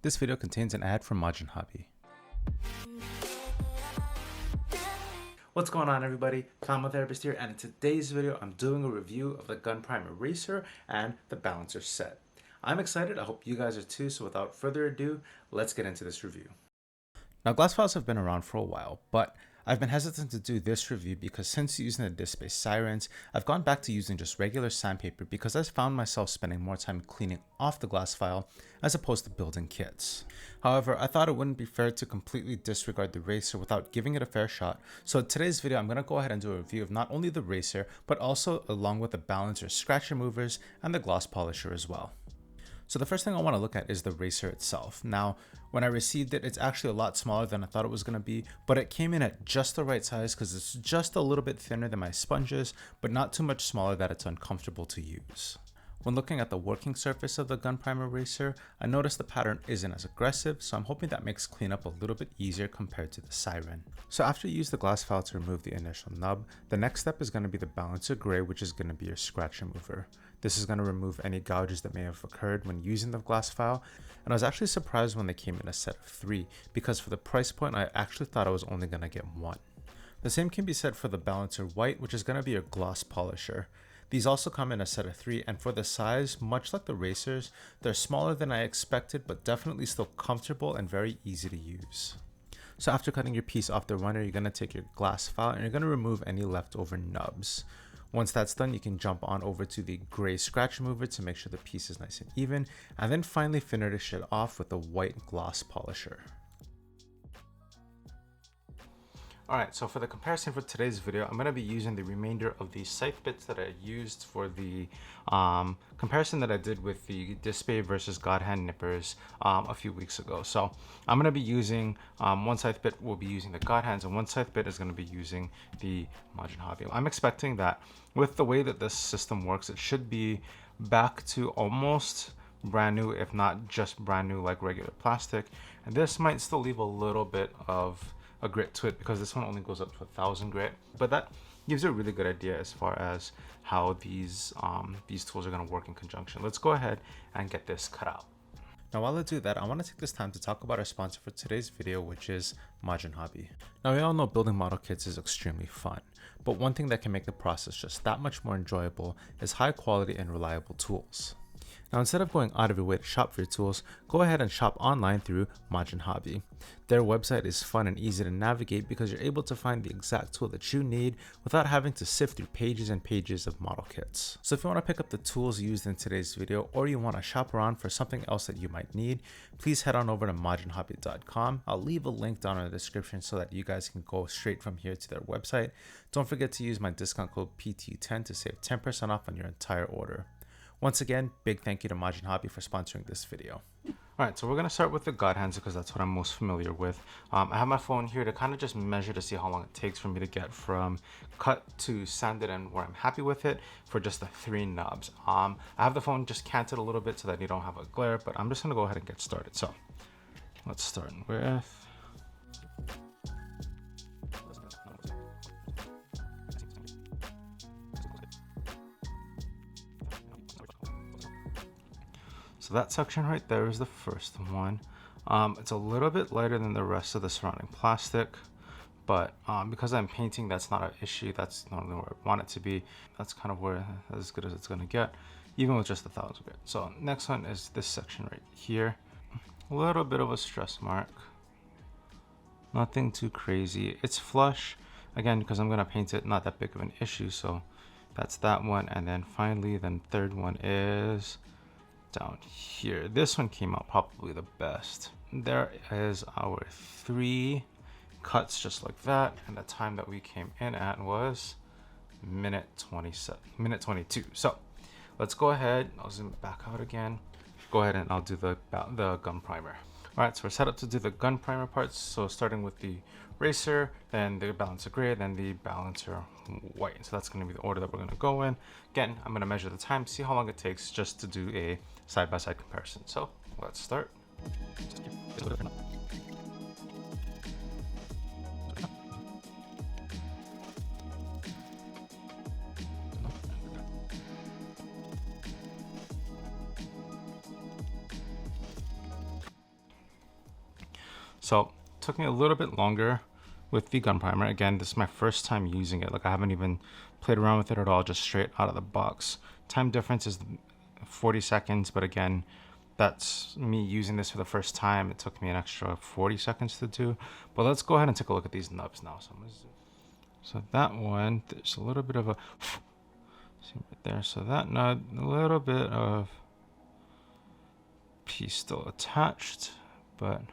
This video contains an ad from Majin Hobby. What's going on, everybody? Common Therapist here, and in today's video I'm doing a review of the Gunprimer Racer and the Balancer set. I'm excited, I hope you guys are too, so without further ado, let's get into this review. Now, glass files have been around for a while, but I've been hesitant to do this review because since using the DSPIAE sirens, I've gone back to using just regular sandpaper because I've found myself spending more time cleaning off the glass file as opposed to building kits. However, I thought it wouldn't be fair to completely disregard the Racer without giving it a fair shot, so in today's video I'm going to go ahead and do a review of not only the Racer, but also along with the Balancer scratch removers and the gloss polisher as well. So the first thing I want to look at is the Racer itself. Now, when I received it, it's actually a lot smaller than I thought it was going to be, but it came in at just the right size because it's just a little bit thinner than my sponges, but not too much smaller that it's uncomfortable to use. When looking at the working surface of the Gunprimer Racer, I noticed the pattern isn't as aggressive, so I'm hoping that makes cleanup a little bit easier compared to the siren. So after you use the glass file to remove the initial nub, the next step is going to be the Balancer Gray, which is going to be your scratch remover. This is going to remove any gouges that may have occurred when using the glass file, and I was actually surprised when they came in a set of 3, because for the price point I actually thought I was only going to get 1. The same can be said for the Balancer White, which is going to be your gloss polisher. These also come in a set of 3, and for the size, much like the Racers, they're smaller than I expected, but definitely still comfortable and very easy to use. So after cutting your piece off the runner, you're going to take your glass file and you're going to remove any leftover nubs. Once that's done, you can jump on over to the gray scratch remover to make sure the piece is nice and even, and then finally finish it off with the white gloss polisher. Alright, so for the comparison for today's video, I'm going to be using the remainder of the scythe bits that I used for the comparison that I did with the DSPIAE versus God Hand nippers a few weeks ago. So I'm going to be using, one scythe bit will be using the God Hands, and one scythe bit is going to be using the Majin Hobby. I'm expecting that with the way that this system works, it should be back to almost brand new, if not just brand new like regular plastic. And this might still leave a little bit of a grit to it because this one only goes up to 1,000 grit, but that gives you a really good idea as far as how these tools are going to work in conjunction. Let's go ahead and get this cut out. Now, while I do that, I want to take this time to talk about our sponsor for today's video, which is Majin Hobby. Now, we all know building model kits is extremely fun, but one thing that can make the process just that much more enjoyable is high quality and reliable tools. Now, instead of going out of your way to shop for your tools, go ahead and shop online through Majin Hobby. Their website is fun and easy to navigate because you're able to find the exact tool that you need without having to sift through pages and pages of model kits. So if you want to pick up the tools used in today's video, or you want to shop around for something else that you might need, please head on over to majinhobby.com. I'll leave a link down in the description so that you guys can go straight from here to their website. Don't forget to use my discount code PT10 to save 10% off on your entire order. Once again, big thank you to Majin Hobby for sponsoring this video. Alright, so we're going to start with the God Hands because that's what I'm most familiar with. I have my phone here to kind of just measure to see how long it takes for me to get from cut to sanded and where I'm happy with it for just the 3 knobs. I have the phone just canted a little bit so that you don't have a glare, but I'm just going to go ahead and get started. So let's start with... So that section right there is the first one. It's a little bit lighter than the rest of the surrounding plastic, but because I'm painting, that's not an issue. That's not where I want it to be. That's kind of where as good as it's gonna get, even with just 1,000 grit. So next one is this section right here. A little bit of a stress mark. Nothing too crazy. It's flush. Again, because I'm gonna paint it, not that big of an issue. So that's that one. And then finally, then third one is down here. This one came out probably the best. There is our 3 cuts just like that, and the time that we came in at was minute 22. So let's go ahead, I'll zoom it back out again. Go ahead and I'll do the gun primer. All right, so we're set up to do the gun primer parts. So starting with the Racer, then the Balancer Gray, then the Balancer White. So that's going to be the order that we're going to go in. Again, I'm going to measure the time, see how long it takes just to do a side-by-side comparison. So let's start. So it took me a little bit longer with the Gunprimer. Again, this is my first time using it. Like, I haven't even played around with it at all, just straight out of the box. Time difference is 40 seconds, but again, that's me using this for the first time. It took me an extra 40 seconds to do. But let's go ahead and take a look at these nubs now. So that one, there's a little bit of a see right there. So that nut, a little bit of piece still attached, but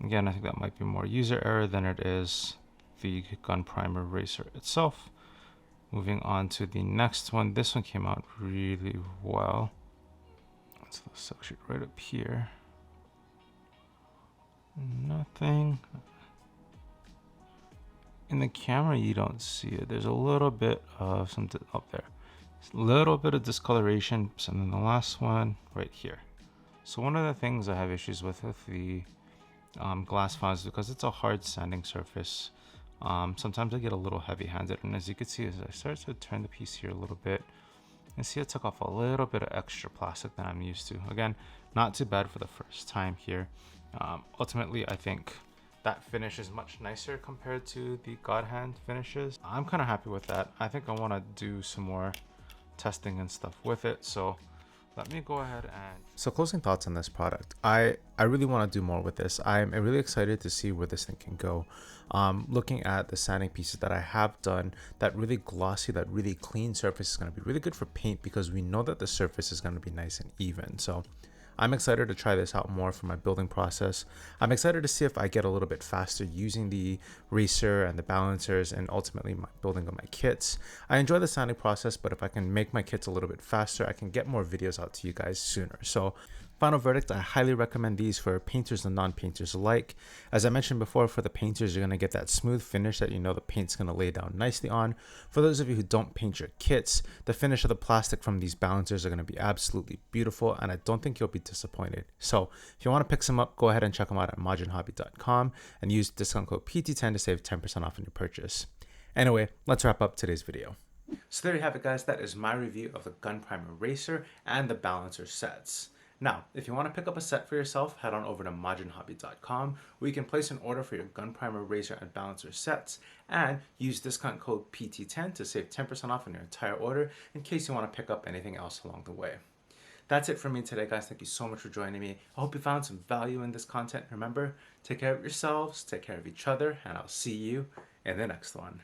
again, I think that might be more user error than it is the Gunprimer Racer itself. Moving on to the next one. This one came out really well. So let's actually right up here. Nothing. In the camera, you don't see it. There's a little bit of something up there. A little bit of discoloration. And then the last one right here. So one of the things I have issues with the glass files, because it's a hard sanding surface. Sometimes I get a little heavy-handed, and as you can see, as I start to turn the piece here a little bit, and see it took off a little bit of extra plastic than I'm used to. Again, not too bad for the first time here. Ultimately, I think that finish is much nicer compared to the God Hand finishes. I'm kind of happy with that. I think I want to do some more testing and stuff with it, so let me go ahead and... So closing thoughts on this product. I really want to do more with this. I'm really excited to see where this thing can go. Looking at the sanding pieces that I have done, that really glossy, that really clean surface is going to be really good for paint, because we know that the surface is going to be nice and even. So I'm excited to try this out more for my building process. I'm excited to see if I get a little bit faster using the racer and the balancers, and ultimately my building of my kits. I enjoy the sanding process, but if I can make my kits a little bit faster, I can get more videos out to you guys sooner. So final verdict, I highly recommend these for painters and non-painters alike. As I mentioned before, for the painters, you're going to get that smooth finish that you know the paint's going to lay down nicely on. For those of you who don't paint your kits, the finish of the plastic from these balancers are going to be absolutely beautiful, and I don't think you'll be disappointed. So if you want to pick some up, go ahead and check them out at majinhobby.com and use discount code PT10 to save 10% off on your purchase. Anyway, let's wrap up today's video. So there you have it, guys. That is my review of the Gunprimer Racer and the Balancer sets. Now, if you want to pick up a set for yourself, head on over to majinhobby.com, where you can place an order for your Gunprimer Racer and Balancer sets and use discount code PT10 to save 10% off on your entire order in case you want to pick up anything else along the way. That's it for me today, guys. Thank you so much for joining me. I hope you found some value in this content. Remember, take care of yourselves, take care of each other, and I'll see you in the next one.